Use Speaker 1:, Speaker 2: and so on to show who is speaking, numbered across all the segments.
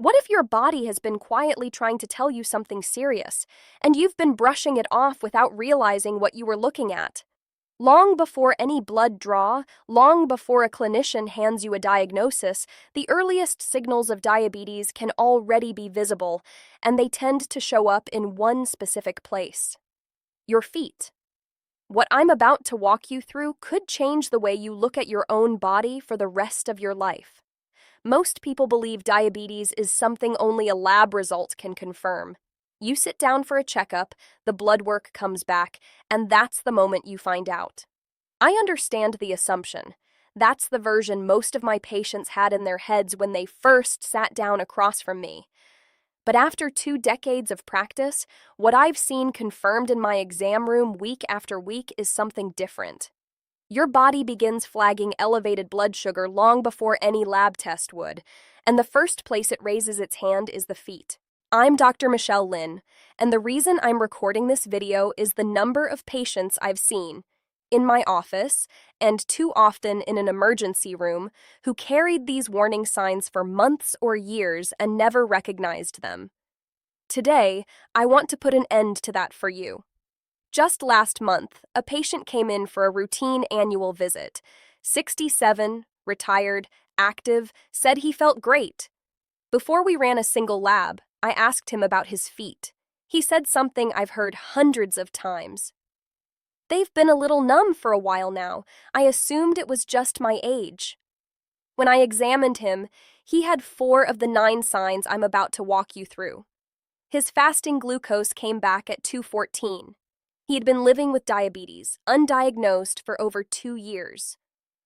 Speaker 1: What if your body has been quietly trying to tell you something serious, and you've been brushing it off without realizing what you were looking at? Long before any blood draw, long before a clinician hands you a diagnosis, the earliest signals of diabetes can already be visible, and they tend to show up in one specific place: your feet. What I'm about to walk you through could change the way you look at your own body for the rest of your life. Most people believe diabetes is something only a lab result can confirm. You sit down for a checkup, the blood work comes back, and that's the moment you find out. I understand the assumption. That's the version most of my patients had in their heads when they first sat down across from me. But after 2 decades of practice, what I've seen confirmed in my exam room week after week is something different. Your body begins flagging elevated blood sugar long before any lab test would, and the first place it raises its hand is the feet. I'm Dr. Michelle Lin, and the reason I'm recording this video is the number of patients I've seen in my office, and too often in an emergency room, who carried these warning signs for months or years and never recognized them. Today, I want to put an end to that for you. Just last month, a patient came in for a routine annual visit. 67, retired, active, said he felt great. Before we ran a single lab, I asked him about his feet. He said something I've heard hundreds of times. "They've been a little numb for a while now. I assumed it was just my age." When I examined him, he had 4 of the 9 signs I'm about to walk you through. His fasting glucose came back at 214. He had been living with diabetes, undiagnosed, for over 2 years.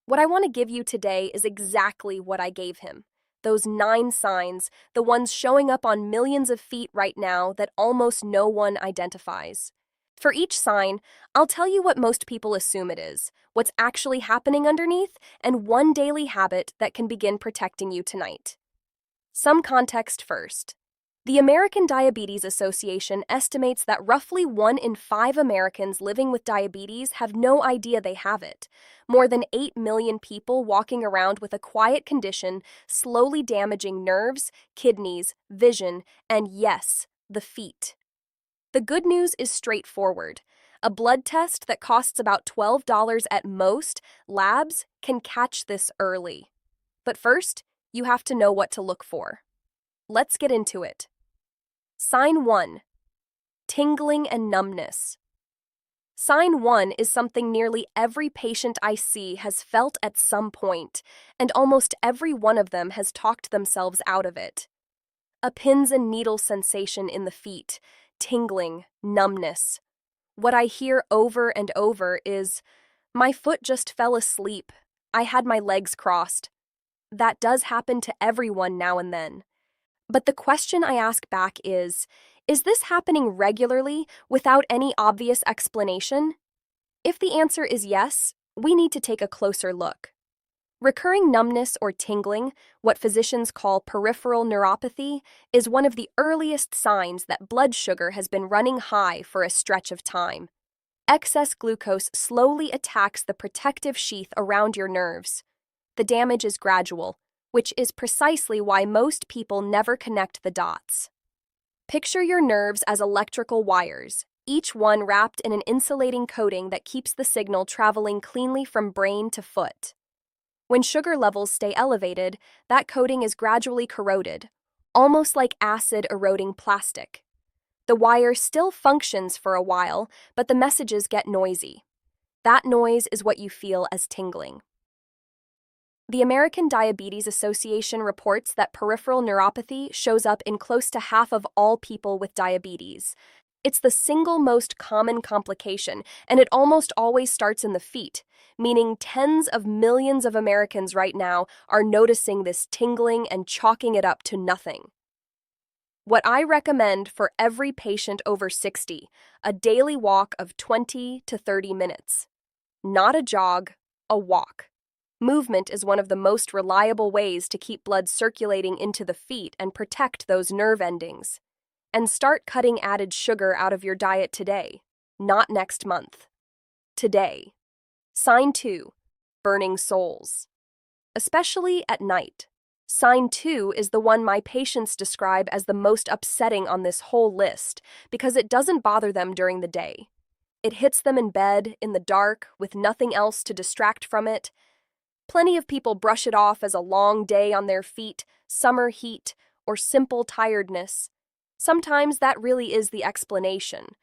Speaker 1: What I want to give you today is exactly what I gave him. Those 9 signs, the ones showing up on millions of feet right now that almost no one identifies. For each sign, I'll tell you what most people assume it is, what's actually happening underneath, and one daily habit that can begin protecting you tonight. Some context first. The American Diabetes Association estimates that roughly 1 in 5 Americans living with diabetes have no idea they have it. More than 8 million people walking around with a quiet condition slowly damaging nerves, kidneys, vision, and yes, the feet. The good news is straightforward. A blood test that costs about $12 at most labs can catch this early. But first, you have to know what to look for. Let's get into it. Sign 1. Tingling and numbness. Sign 1 is something nearly every patient I see has felt at some point, and almost every one of them has talked themselves out of it. A pins and needles sensation in the feet, tingling, numbness. What I hear over and over is, "My foot just fell asleep. I had my legs crossed." That does happen to everyone now and then. But the question I ask back is this happening regularly without any obvious explanation? If the answer is yes, we need to take a closer look. Recurring numbness or tingling, what physicians call peripheral neuropathy, is one of the earliest signs that blood sugar has been running high for a stretch of time. Excess glucose slowly attacks the protective sheath around your nerves. The damage is gradual, which is precisely why most people never connect the dots. Picture your nerves as electrical wires, each one wrapped in an insulating coating that keeps the signal traveling cleanly from brain to foot. When sugar levels stay elevated, that coating is gradually corroded, almost like acid eroding plastic. The wire still functions for a while, but the messages get noisy. That noise is what you feel as tingling. The American Diabetes Association reports that peripheral neuropathy shows up in close to half of all people with diabetes. It's the single most common complication, and it almost always starts in the feet, meaning tens of millions of Americans right now are noticing this tingling and chalking it up to nothing. What I recommend for every patient over 60, a daily walk of 20 to 30 minutes. Not a jog, a walk. Movement is one of the most reliable ways to keep blood circulating into the feet and protect those nerve endings. And start cutting added sugar out of your diet today, not next month. Today. Sign 2. Burning soles. Especially at night. Sign 2 is the one my patients describe as the most upsetting on this whole list because it doesn't bother them during the day. It hits them in bed, in the dark, with nothing else to distract from it. Plenty of people brush it off as a long day on their feet, summer heat, or simple tiredness. Sometimes that really is the explanation.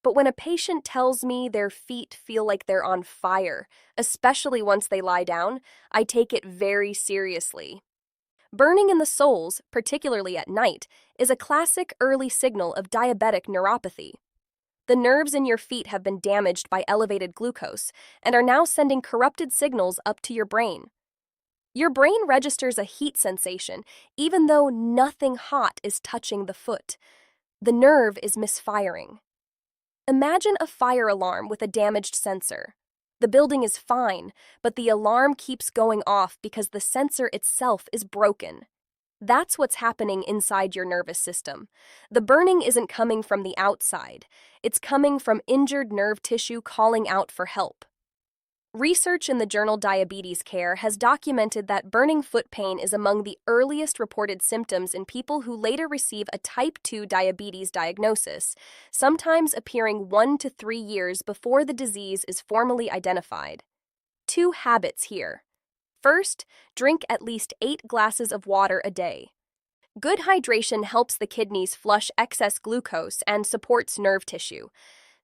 Speaker 1: But when a patient tells me their feet feel like they're on fire, especially once they lie down, I take it very seriously. Burning in the soles, particularly at night, is a classic early signal of diabetic neuropathy. The nerves in your feet have been damaged by elevated glucose and are now sending corrupted signals up to your brain. Your brain registers a heat sensation, even though nothing hot is touching the foot. The nerve is misfiring. Imagine a fire alarm with a damaged sensor. The building is fine, but the alarm keeps going off because the sensor itself is broken. That's what's happening inside your nervous system. The burning isn't coming from the outside. It's coming from injured nerve tissue calling out for help. Research in the journal Diabetes Care has documented that burning foot pain is among the earliest reported symptoms in people who later receive a type 2 diabetes diagnosis, sometimes appearing 1 to 3 years before the disease is formally identified. 2 habits here. First, drink at least 8 glasses of water a day. Good hydration helps the kidneys flush excess glucose and supports nerve tissue.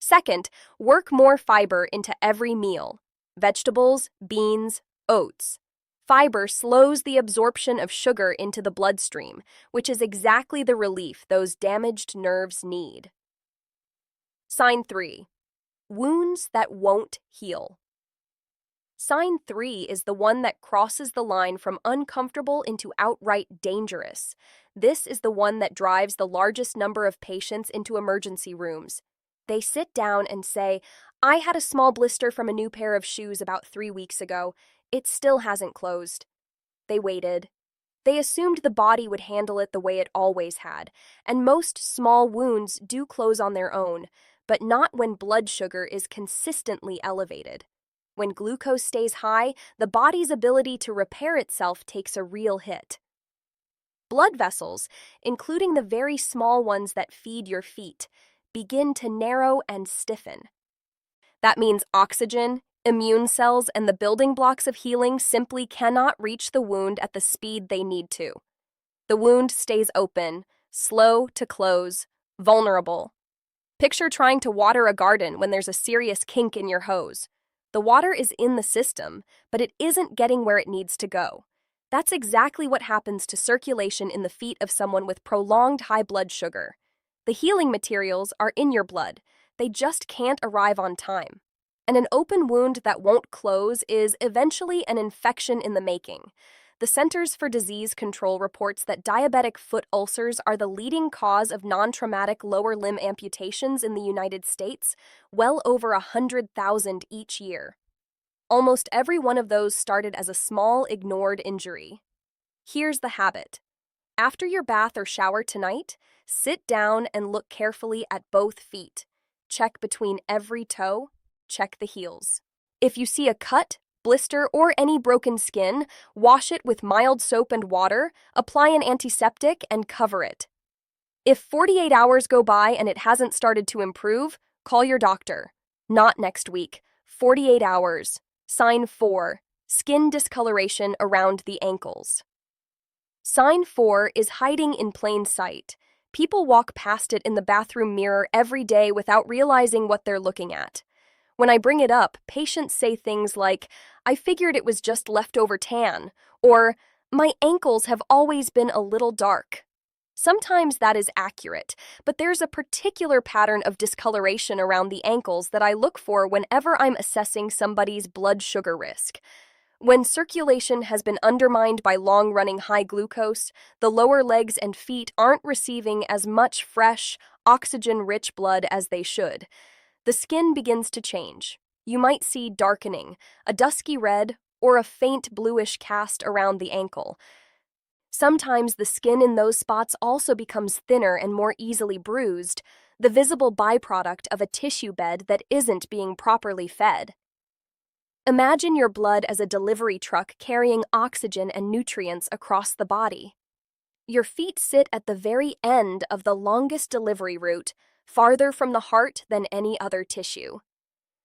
Speaker 1: Second, work more fiber into every meal. Vegetables, beans, oats. Fiber slows the absorption of sugar into the bloodstream, which is exactly the relief those damaged nerves need. Sign 3. Wounds that won't heal. Sign 3 is the one that crosses the line from uncomfortable into outright dangerous. This is the one that drives the largest number of patients into emergency rooms. They sit down and say, "I had a small blister from a new pair of shoes about 3 weeks ago. It still hasn't closed." They waited. They assumed the body would handle it the way it always had, and most small wounds do close on their own, but not when blood sugar is consistently elevated. When glucose stays high, the body's ability to repair itself takes a real hit. Blood vessels, including the very small ones that feed your feet, begin to narrow and stiffen. That means oxygen, immune cells, and the building blocks of healing simply cannot reach the wound at the speed they need to. The wound stays open, slow to close, vulnerable. Picture trying to water a garden when there's a serious kink in your hose. The water is in the system, but it isn't getting where it needs to go. That's exactly what happens to circulation in the feet of someone with prolonged high blood sugar. The healing materials are in your blood. They just can't arrive on time. And an open wound that won't close is eventually an infection in the making. The Centers for Disease Control reports that diabetic foot ulcers are the leading cause of non-traumatic lower limb amputations in the United States, well over 100,000 each year. Almost every one of those started as a small, ignored injury. Here's the habit. After your bath or shower tonight, sit down and look carefully at both feet. Check between every toe. Check the heels. If you see a cut, blister, or any broken skin, wash it with mild soap and water, apply an antiseptic, and cover it. If 48 hours go by and it hasn't started to improve, call your doctor. Not next week. 48 hours. Sign 4. Skin discoloration around the ankles. Sign 4 is hiding in plain sight. People walk past it in the bathroom mirror every day without realizing what they're looking at. When I bring it up, patients say things like, "I figured it was just leftover tan," or "My ankles have always been a little dark." Sometimes that is accurate, but there's a particular pattern of discoloration around the ankles that I look for whenever I'm assessing somebody's blood sugar risk. When circulation has been undermined by long-running high glucose, the lower legs and feet aren't receiving as much fresh, oxygen-rich blood as they should. The skin begins to change. You might see darkening, a dusky red, or a faint bluish cast around the ankle. Sometimes the skin in those spots also becomes thinner and more easily bruised, the visible byproduct of a tissue bed that isn't being properly fed. Imagine your blood as a delivery truck carrying oxygen and nutrients across the body. Your feet sit at the very end of the longest delivery route, farther from the heart than any other tissue.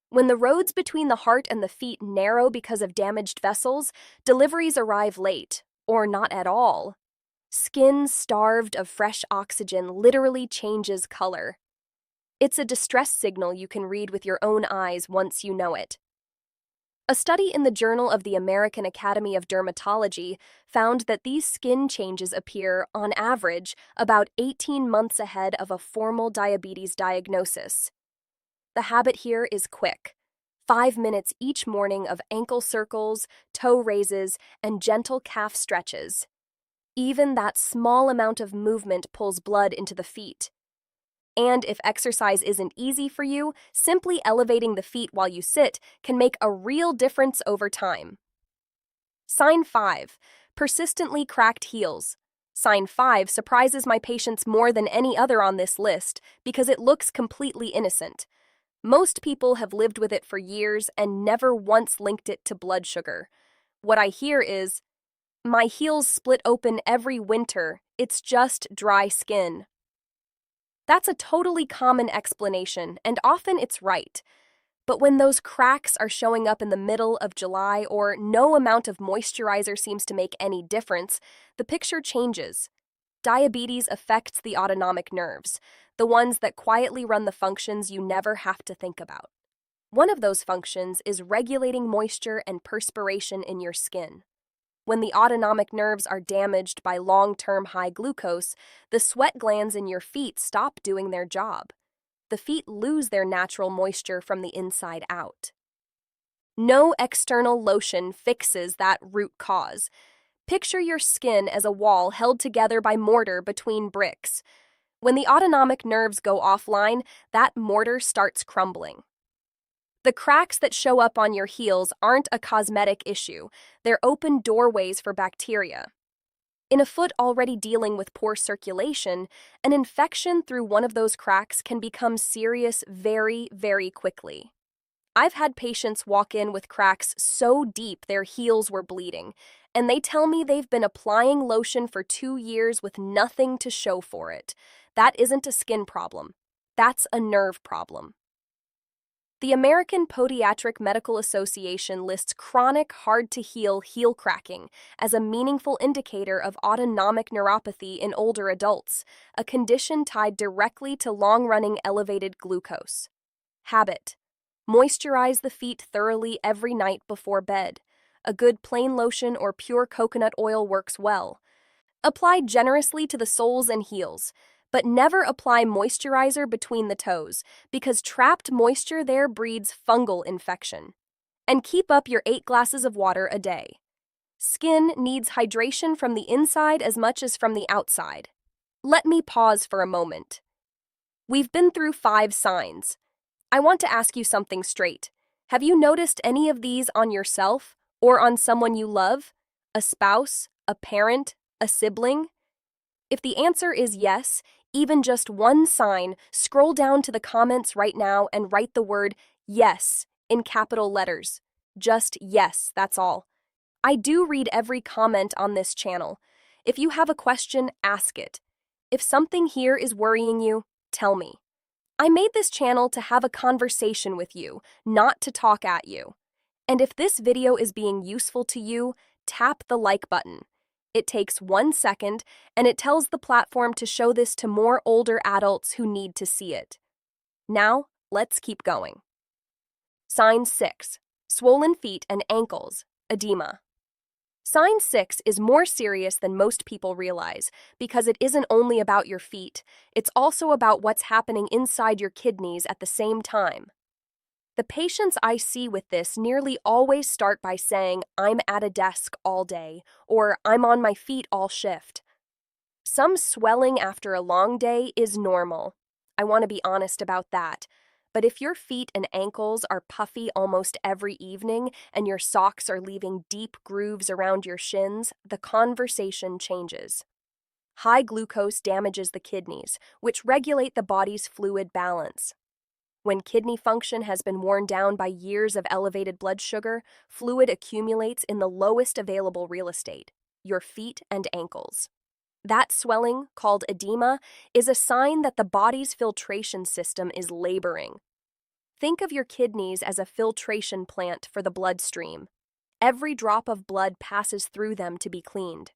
Speaker 1: When the roads between the heart and the feet narrow because of damaged vessels, deliveries arrive late, or not at all. Skin starved of fresh oxygen literally changes color. It's a distress signal you can read with your own eyes once you know it. A study in the Journal of the American Academy of Dermatology found that these skin changes appear, on average, about 18 months ahead of a formal diabetes diagnosis. The habit here is quick. 5 minutes each morning of ankle circles, toe raises, and gentle calf stretches. Even that small amount of movement pulls blood into the feet. And if exercise isn't easy for you, simply elevating the feet while you sit can make a real difference over time. Sign 5. Persistently cracked heels. Sign 5 surprises my patients more than any other on this list because it looks completely innocent. Most people have lived with it for years and never once linked it to blood sugar. What I hear is, "My heels split open every winter, it's just dry skin." That's a totally common explanation, and often it's right. But when those cracks are showing up in the middle of July or no amount of moisturizer seems to make any difference, the picture changes. Diabetes affects the autonomic nerves, the ones that quietly run the functions you never have to think about. One of those functions is regulating moisture and perspiration in your skin. When the autonomic nerves are damaged by long-term high glucose, the sweat glands in your feet stop doing their job. The feet lose their natural moisture from the inside out. No external lotion fixes that root cause. Picture your skin as a wall held together by mortar between bricks. When the autonomic nerves go offline, that mortar starts crumbling. The cracks that show up on your heels aren't a cosmetic issue. They're open doorways for bacteria. In a foot already dealing with poor circulation, an infection through one of those cracks can become serious very, very quickly. I've had patients walk in with cracks so deep their heels were bleeding, and they tell me they've been applying lotion for 2 years with nothing to show for it. That isn't a skin problem. That's a nerve problem. The American Podiatric Medical Association lists chronic, hard-to-heal heel cracking as a meaningful indicator of autonomic neuropathy in older adults, a condition tied directly to long-running elevated glucose. Habit: moisturize the feet thoroughly every night before bed. A good plain lotion or pure coconut oil works well. Apply generously to the soles and heels, but never apply moisturizer between the toes because trapped moisture there breeds fungal infection. And keep up your 8 glasses of water a day. Skin needs hydration from the inside as much as from the outside. Let me pause for a moment. We've been through 5 signs. I want to ask you something straight. Have you noticed any of these on yourself or on someone you love? A spouse, a parent, a sibling? If the answer is yes, even just one sign, scroll down to the comments right now and write the word yes in capital letters. Just yes, that's all. I do read every comment on this channel. If you have a question, ask it. If something here is worrying you, tell me. I made this channel to have a conversation with you, not to talk at you. And if this video is being useful to you, tap the like button. It takes 1 second, and it tells the platform to show this to more older adults who need to see it. Now, let's keep going. Sign 6. Swollen feet and ankles, edema. Sign 6 is more serious than most people realize because it isn't only about your feet, it's also about what's happening inside your kidneys at the same time. The patients I see with this nearly always start by saying, "I'm at a desk all day," or "I'm on my feet all shift." Some swelling after a long day is normal. I want to be honest about that. But if your feet and ankles are puffy almost every evening and your socks are leaving deep grooves around your shins, the conversation changes. High glucose damages the kidneys, which regulate the body's fluid balance. When kidney function has been worn down by years of elevated blood sugar, fluid accumulates in the lowest available real estate, your feet and ankles. That swelling, called edema, is a sign that the body's filtration system is laboring. Think of your kidneys as a filtration plant for the bloodstream. Every drop of blood passes through them to be cleaned.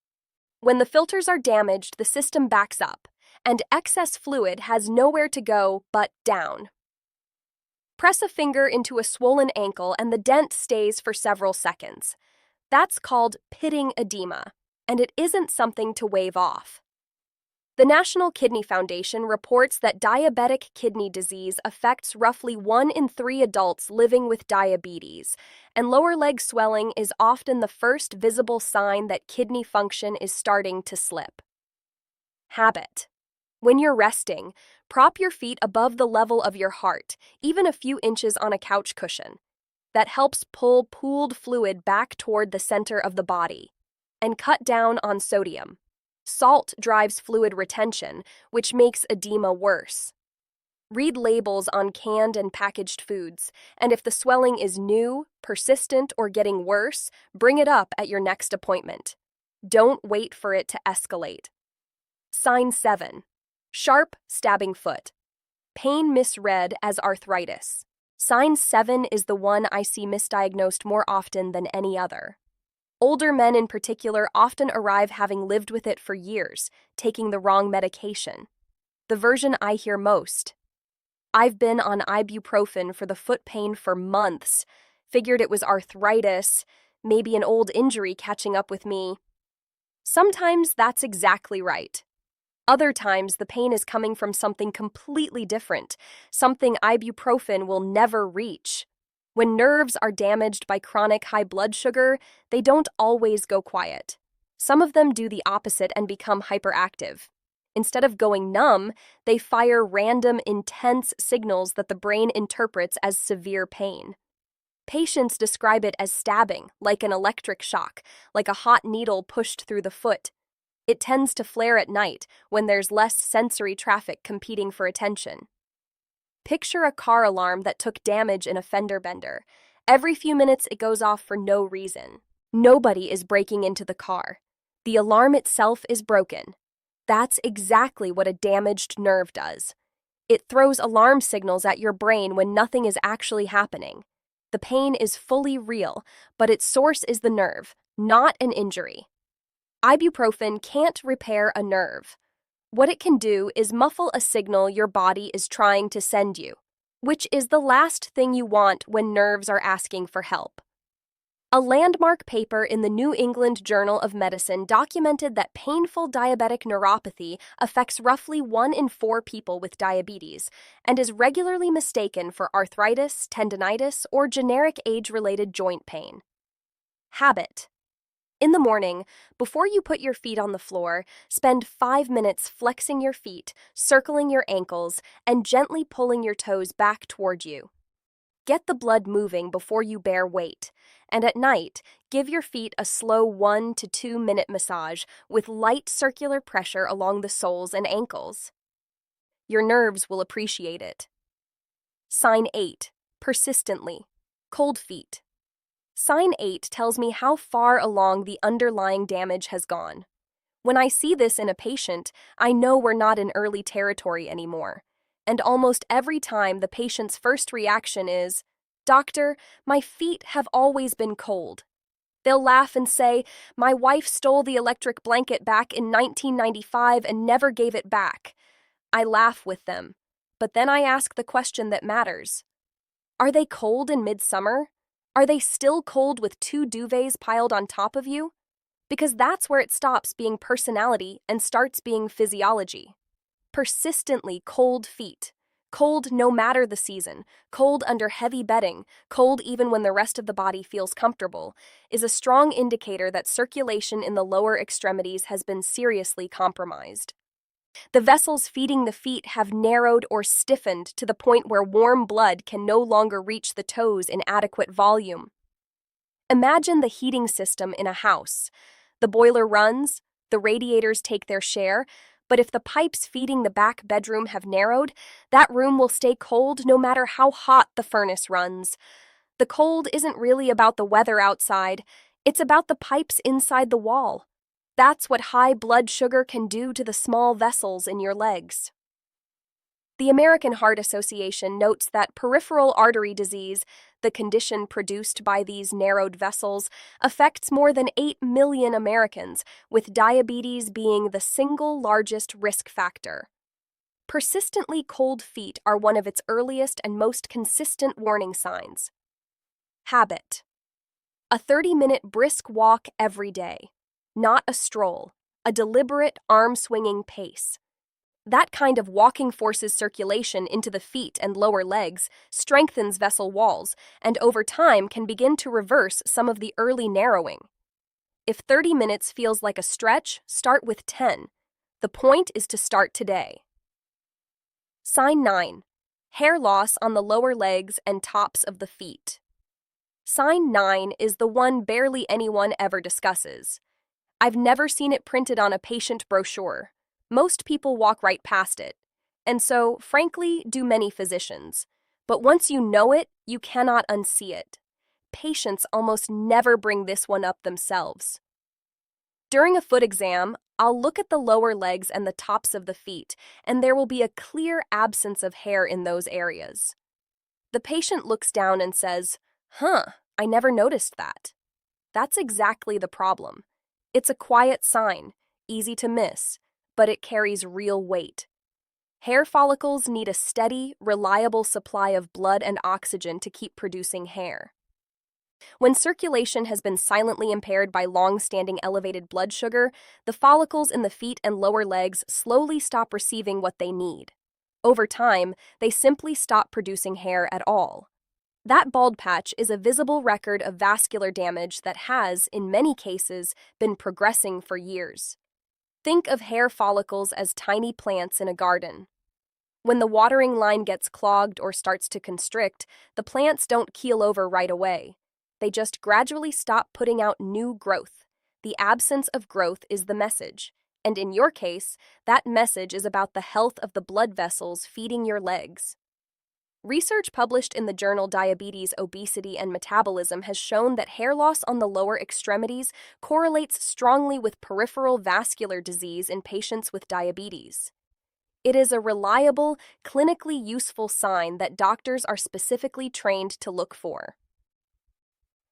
Speaker 1: When the filters are damaged, the system backs up, and excess fluid has nowhere to go but down. Press a finger into a swollen ankle and the dent stays for several seconds. That's called pitting edema, and it isn't something to wave off. The National Kidney Foundation reports that diabetic kidney disease affects roughly 1 in 3 adults living with diabetes, and lower leg swelling is often the first visible sign that kidney function is starting to slip. Habit. When you're resting, prop your feet above the level of your heart, even a few inches on a couch cushion. That helps pull pooled fluid back toward the center of the body. And cut down on sodium. Salt drives fluid retention, which makes edema worse. Read labels on canned and packaged foods, and if the swelling is new, persistent, or getting worse, bring it up at your next appointment. Don't wait for it to escalate. Sign 7. Sharp, stabbing foot. Pain misread as arthritis. Sign 7 is the one I see misdiagnosed more often than any other. Older men in particular often arrive having lived with it for years, taking the wrong medication. The version I hear most. I've been on ibuprofen for the foot pain for months, figured it was arthritis, maybe an old injury catching up with me. Sometimes that's exactly right. Other times, the pain is coming from something completely different, something ibuprofen will never reach. When nerves are damaged by chronic high blood sugar, they don't always go quiet. Some of them do the opposite and become hyperactive. Instead of going numb, they fire random, intense signals that the brain interprets as severe pain. Patients describe it as stabbing, like an electric shock, like a hot needle pushed through the foot. It tends to flare at night when there's less sensory traffic competing for attention. Picture a car alarm that took damage in a fender bender. Every few minutes it goes off for no reason. Nobody is breaking into the car. The alarm itself is broken. That's exactly what a damaged nerve does. It throws alarm signals at your brain when nothing is actually happening. The pain is fully real, but its source is the nerve, not an injury. Ibuprofen can't repair a nerve. What it can do is muffle a signal your body is trying to send you, which is the last thing you want when nerves are asking for help. A landmark paper in the New England Journal of Medicine documented that painful diabetic neuropathy affects roughly 1 in 4 people with diabetes and is regularly mistaken for arthritis, tendinitis, or generic age-related joint pain. Habit. In the morning, before you put your feet on the floor, spend 5 minutes flexing your feet, circling your ankles, and gently pulling your toes back toward you. Get the blood moving before you bear weight, and at night, give your feet a slow 1 to 2 minute massage with light circular pressure along the soles and ankles. Your nerves will appreciate it. Sign 8. Persistently. Cold feet. Sign 8 tells me how far along the underlying damage has gone. When I see this in a patient, I know we're not in early territory anymore. And almost every time the patient's first reaction is, "Doctor, my feet have always been cold." They'll laugh and say, "My wife stole the electric blanket back in 1995 and never gave it back." I laugh with them. But then I ask the question that matters. Are they cold in midsummer? Are they still cold with 2 duvets piled on top of you? Because that's where it stops being personality and starts being physiology. Persistently cold feet. Cold no matter the season, cold under heavy bedding, cold even when the rest of the body feels comfortable, is a strong indicator that circulation in the lower extremities has been seriously compromised. The vessels feeding the feet have narrowed or stiffened to the point where warm blood can no longer reach the toes in adequate volume. Imagine the heating system in a house. The boiler runs, the radiators take their share, But if the pipes feeding the back bedroom have narrowed, that room will stay cold no matter how hot the furnace runs. The cold isn't really about the weather outside, it's about the pipes inside the wall. That's what high blood sugar can do to the small vessels in your legs. The American Heart Association notes that peripheral artery disease, the condition produced by these narrowed vessels, affects more than 8 million Americans, with diabetes being the single largest risk factor. Persistently cold feet are one of its earliest and most consistent warning signs. Habit: a 30-minute brisk walk every day, not a stroll, a deliberate arm-swinging pace. That kind of walking forces circulation into the feet and lower legs, strengthens vessel walls, and over time can begin to reverse some of the early narrowing. If 30 minutes feels like a stretch, start with 10. The point is to start today. Sign 9. Hair loss on the lower legs and tops of the feet. Sign 9 is the one barely anyone ever discusses. I've never seen it printed on a patient brochure. Most people walk right past it, and so, frankly, do many physicians. But once you know it, you cannot unsee it. Patients almost never bring this one up themselves. During a foot exam, I'll look at the lower legs and the tops of the feet, and there will be a clear absence of hair in those areas. The patient looks down and says, I never noticed that. That's exactly the problem. It's a quiet sign, easy to miss, but it carries real weight. Hair follicles need a steady, reliable supply of blood and oxygen to keep producing hair. When circulation has been silently impaired by long-standing elevated blood sugar, the follicles in the feet and lower legs slowly stop receiving what they need. Over time, they simply stop producing hair at all. That bald patch is a visible record of vascular damage that has, in many cases, been progressing for years. Think of hair follicles as tiny plants in a garden. When the watering line gets clogged or starts to constrict, the plants don't keel over right away. They just gradually stop putting out new growth. The absence of growth is the message, and in your case, that message is about the health of the blood vessels feeding your legs. Research published in the journal Diabetes, Obesity, and Metabolism has shown that hair loss on the lower extremities correlates strongly with peripheral vascular disease in patients with diabetes. It is a reliable, clinically useful sign that doctors are specifically trained to look for.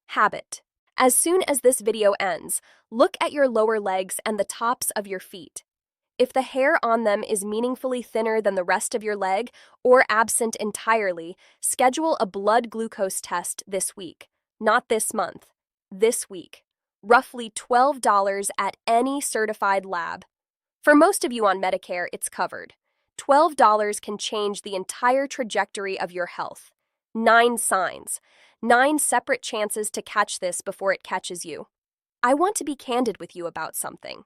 Speaker 1: Habit: as soon as this video ends, look at your lower legs and the tops of your feet. If the hair on them is meaningfully thinner than the rest of your leg or absent entirely, schedule a blood glucose test this week. Not this month. This week. Roughly $12 at any certified lab. For most of you on Medicare, it's covered. $12 can change the entire trajectory of your health. 9 signs. 9 separate chances to catch this before it catches you. I want to be candid with you about something.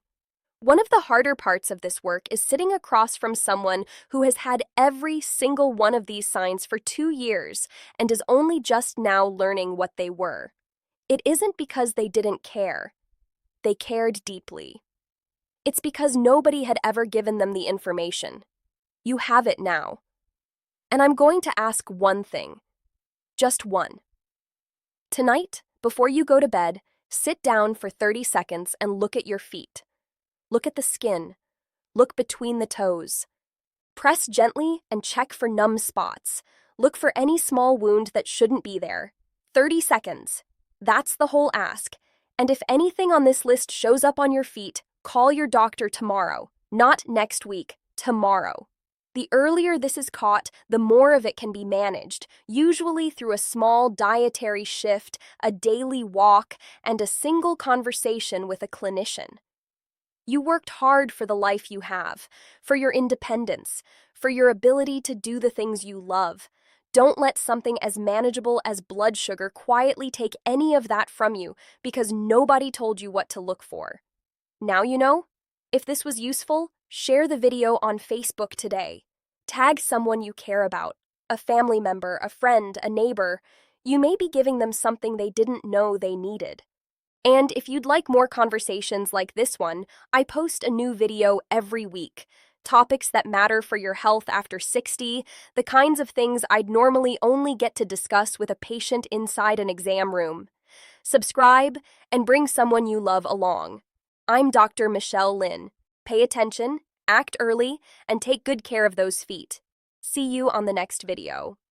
Speaker 1: One of the harder parts of this work is sitting across from someone who has had every single one of these signs for 2 years and is only just now learning what they were. It isn't because they didn't care. They cared deeply. It's because nobody had ever given them the information. You have it now. And I'm going to ask one thing. Just one. Tonight, before you go to bed, sit down for 30 seconds and look at your feet. Look at the skin. Look between the toes. Press gently and check for numb spots. Look for any small wound that shouldn't be there. 30 seconds. That's the whole ask. And if anything on this list shows up on your feet, call your doctor tomorrow. Not next week, tomorrow. The earlier this is caught, the more of it can be managed, usually through a small dietary shift, a daily walk, and a single conversation with a clinician. You worked hard for the life you have, for your independence, for your ability to do the things you love. Don't let something as manageable as blood sugar quietly take any of that from you because nobody told you what to look for. Now you know? If this was useful, share the video on Facebook today. Tag someone you care about, a family member, a friend, a neighbor. You may be giving them something they didn't know they needed. And if you'd like more conversations like this one, I post a new video every week. topics that matter for your health after 60, the kinds of things I'd normally only get to discuss with a patient inside an exam room. Subscribe and bring someone you love along. I'm Dr. Michelle Lin. Pay attention, act early, and take good care of those feet. See you on the next video.